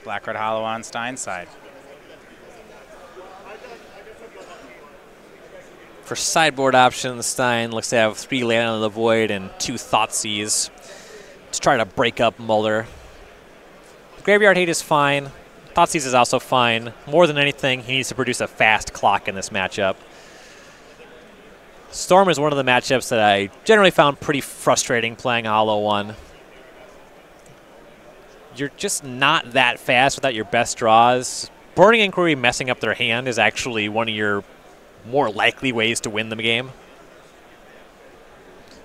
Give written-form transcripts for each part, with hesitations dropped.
Black-red hollow on Stein's side. For sideboard options, Stein looks to have 3 Land of the Void and 2 Thoughtseize to try to break up Muller. Graveyard Hate is fine. Thoughtseize is also fine. More than anything, he needs to produce a fast clock in this matchup. Storm is one of the matchups that I generally found pretty frustrating playing Hollow 1. You're just not that fast without your best draws. Burning Inquiry messing up their hand is actually one of your more likely ways to win the game.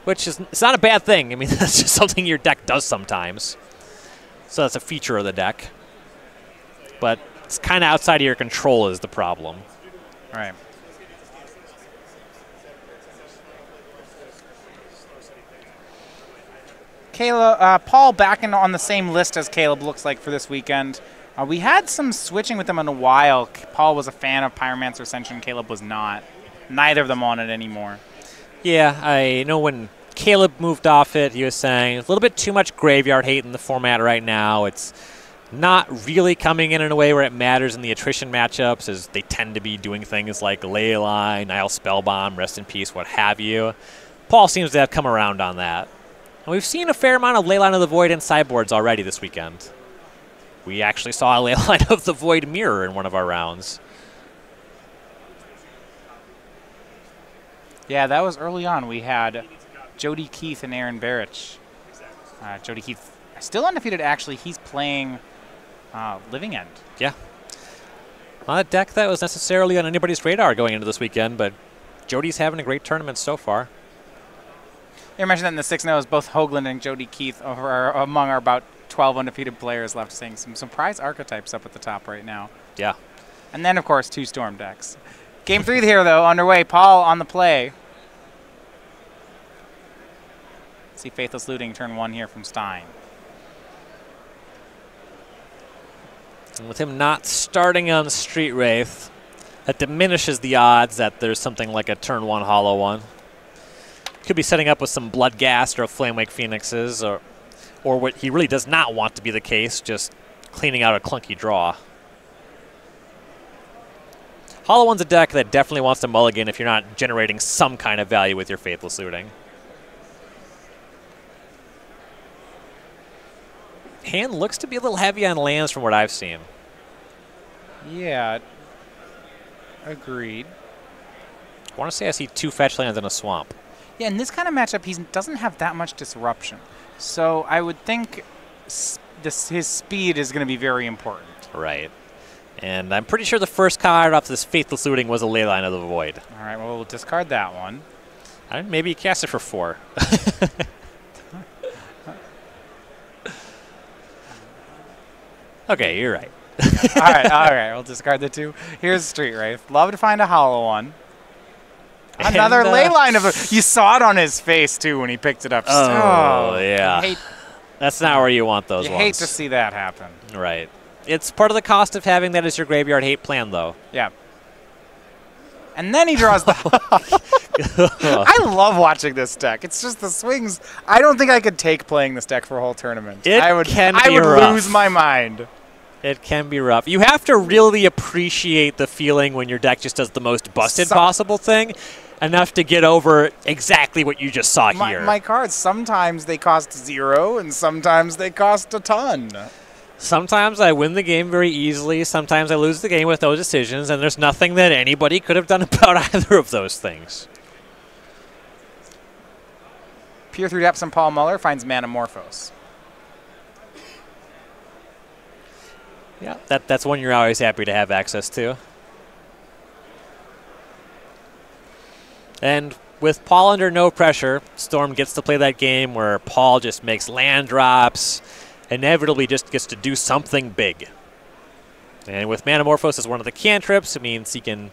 Which is, it's not a bad thing. I mean, that's just something your deck does sometimes. So that's a feature of the deck. But it's kind of outside of your control is the problem. Right. Caleb, Paul back on the same list as Caleb looks like for this weekend. We had some switching with them in a while. Paul was a fan of Pyromancer Ascension. Caleb was not. Neither of them on it anymore. Yeah, I know when Caleb moved off it, he was saying a little bit too much Graveyard Hate in the format right now. It's not really coming in a way where it matters in the attrition matchups, as they tend to be doing things like Leyline, Nile Spellbomb, Rest in Peace, what have you. Paul seems to have come around on that. And we've seen a fair amount of Leyline of the Void in sideboards already this weekend. We actually saw a Leyline of the Void mirror in one of our rounds. Yeah, that was early on. We had Jody Keith and Aaron Barrich. Jody Keith still undefeated, actually. He's playing Living End. Yeah. Not a deck that was necessarily on anybody's radar going into this weekend, but Jody's having a great tournament so far. You mentioned that in the 6-0s, both Hoagland and Jody Keith are among our about 12 undefeated players left, seeing some surprise archetypes up at the top right now. Yeah. And then, of course, 2 Storm decks. Game 3 here, though, underway. Paul on the play. See Faithless Looting turn 1 here from Stein. And with him not starting on Street Wraith, that diminishes the odds that there's something like a turn 1 Hollow 1. Could be setting up with some Bloodghast or Flamewake Phoenixes, or what he really does not want to be the case, just cleaning out a clunky draw. Hollow 1's a deck that definitely wants to mulligan if you're not generating some kind of value with your Faithless Looting. Hand looks to be a little heavy on lands from what I've seen. Yeah, agreed. I want to say I see 2 fetch lands in a swamp. Yeah, in this kind of matchup, he doesn't have that much disruption. So I would think his speed is going to be very important. Right. And I'm pretty sure the first card off this Faithless Looting was a Leyline of the Void. All right, well, we'll discard that one. Maybe you cast it for 4. Okay, you're right. all right, we'll discard the 2. Here's Street Wraith. Love to find a Hollow 1. Another Leyline of a... You saw it on his face, too, when he picked it up. Oh, yeah. That's not where you want those ones. You hate to see that happen. Right. It's part of the cost of having that as your Graveyard Hate plan, though. Yeah. And then he draws the... I love watching this deck. It's just the swings. I don't think I could take playing this deck for a whole tournament. I would lose my mind. It can be rough. You have to really appreciate the feeling when your deck just does the most busted possible thing, enough to get over exactly what you just saw here. My cards, sometimes they cost 0, and sometimes they cost a ton. Sometimes I win the game very easily. Sometimes I lose the game with no decisions, and there's nothing that anybody could have done about either of those things. Peer through depths and Paul Muller finds Manamorphose. Yeah, that's one you're always happy to have access to. And with Paul under no pressure, Storm gets to play that game where Paul just makes land drops, inevitably just gets to do something big. And with Manamorphose as one of the cantrips, it means he can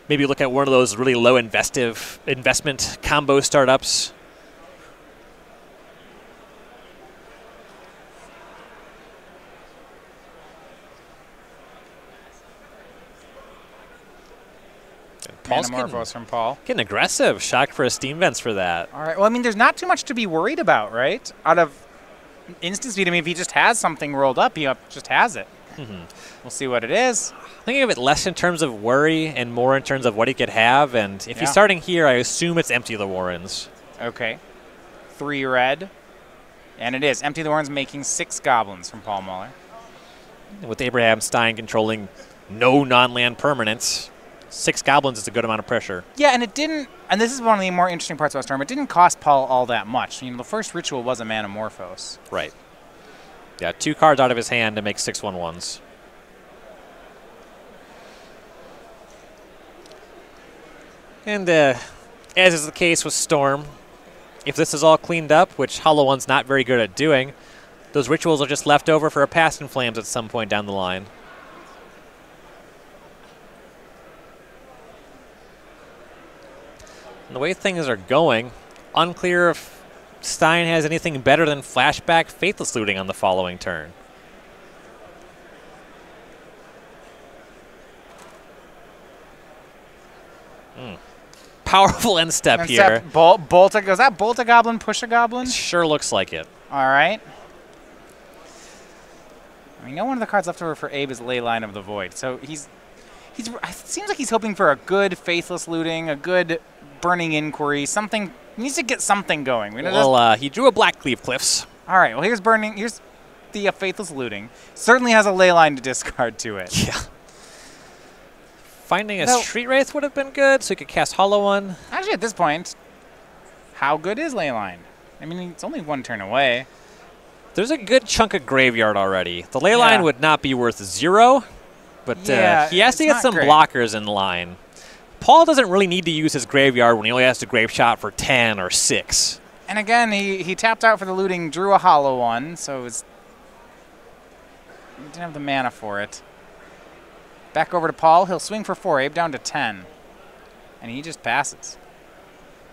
maybe look at one of those really low investment combo startups. Manamorphose from Paul. Getting aggressive. Shocked for a Steam Vents for that. All right. Well, I mean, there's not too much to be worried about, right? Out of instant speed, I mean, if he just has something rolled up, he just has it. We'll see what it is. Thinking of it less in terms of worry and more in terms of what he could have. And if he's starting here, I assume it's Empty the Warrens. Okay. 3 red. And it is. Empty the Warrens making 6 goblins from Paul Muller. With Abraham Stein controlling no non-land permanents, 6 goblins is a good amount of pressure. Yeah, and it didn't, and this is one of the more interesting parts about Storm, it didn't cost Paul all that much. You know, the first ritual was a Manamorphose. Right. Yeah, 2 cards out of his hand to make 6/1/1s. And as is the case with Storm, if this is all cleaned up, which Hollow One's not very good at doing, those rituals are just left over for a Past in Flames at some point down the line. And the way things are going, unclear if Stein has anything better than Flashback Faithless Looting on the following turn. Powerful end step here. Bolt a, was that Bolt a Goblin, Push a Goblin? Sure looks like it. All right. I know one of the cards left over for Abe is Leyline of the Void. So it seems like he's hoping for a good Faithless Looting, a good Burning Inquiry, something. He needs to get something going. Well, he drew a Blackcleave Cliffs. All right. Well, here's the Faithless Looting. Certainly has a Leyline to discard to it. Yeah. Finding a Street Wraith would have been good, so he could cast Hollow One. Actually, at this point, how good is Leyline? I mean, it's only 1 turn away. There's a good chunk of graveyard already. The Leyline would not be worth 0, but he has to get some blockers in line. Paul doesn't really need to use his graveyard when he only has to grave shot for 10 or 6. And again, he tapped out for the looting, drew a Hollow One, so he didn't have the mana for it. Back over to Paul. He'll swing for 4, Abe down to 10. And he just passes.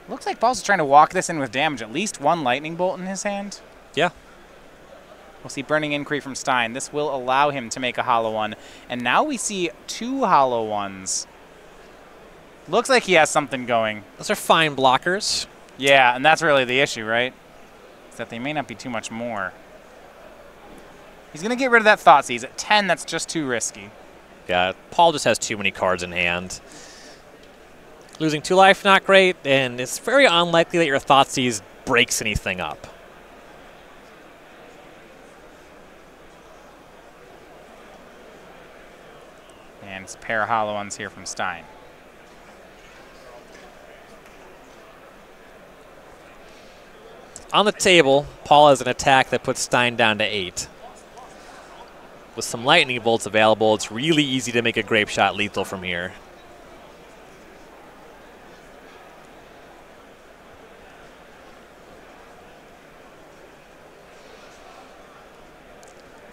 Looks like Paul's trying to walk this in with damage. At least 1 Lightning Bolt in his hand. Yeah. We'll see Burning Inquiry from Stein. This will allow him to make a Hollow One. And now we see 2 Hollow Ones. Looks like he has something going. Those are fine blockers. Yeah, and that's really the issue, right? Is that they may not be too much more. He's going to get rid of that Thoughtseize. At 10, that's just too risky. Yeah, Paul just has too many cards in hand. Losing 2 life, not great, and it's very unlikely that your Thoughtseize breaks anything up. And it's a pair of Hollow Ones here from Stein. On the table, Paul has an attack that puts Stein down to 8. With some Lightning Bolts available, it's really easy to make a Grape Shot lethal from here.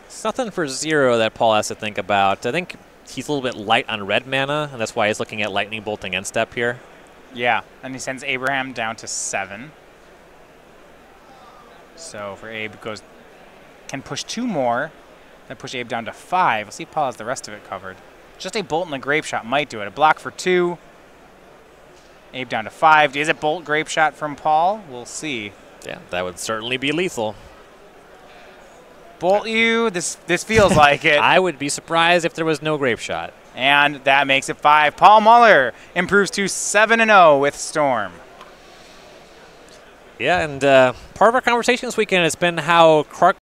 It's nothing for 0 that Paul has to think about. I think he's a little bit light on red mana, and that's why he's looking at Lightning Bolting end step here. Yeah, and he sends Abraham down to 7. So for Abe, can push 2 more. Then push Abe down to 5. We'll see if Paul has the rest of it covered. Just a Bolt and a Grape Shot might do it. A block for 2. Abe down to 5. Is it Bolt Grape Shot from Paul? We'll see. Yeah, that would certainly be lethal. Bolt you. This feels like it. I would be surprised if there was no Grape Shot. And that makes it 5. Paul Muller improves to 7-0 with Storm. Yeah, and part of our conversation this weekend has been how